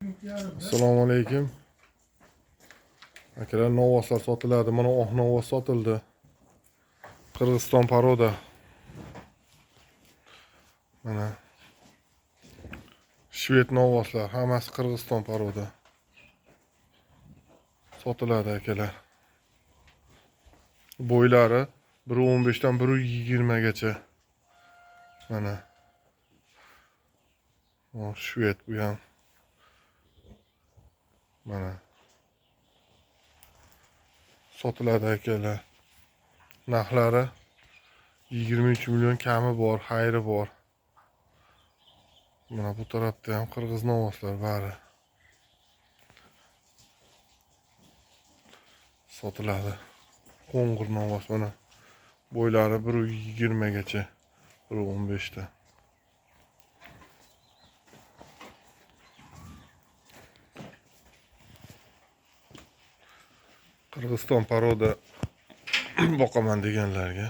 Assalomu alaykum. Akalar, novvoslar sotiladi. Mana oq novvos sotildi. Qirg'iziston paroda. Mana Shved novvoslar, hammasi Qirg'iziston paroda. Sotiladi akalar. Bo'ylari 1.15 dan 1.20 gacha. Mana. O Shved bu ham. Mana. Sotiladi akalar. Narxlari 23 million kami bor, xayri bor. Mana bu tarafda ham qirg'iz novvoslar bari sotiladi. Qo'ng'ir novvos mana. Bo'ylari 1.20 gacha, 1.15 ta. Qirg'iziston paroda boqaman deganlarga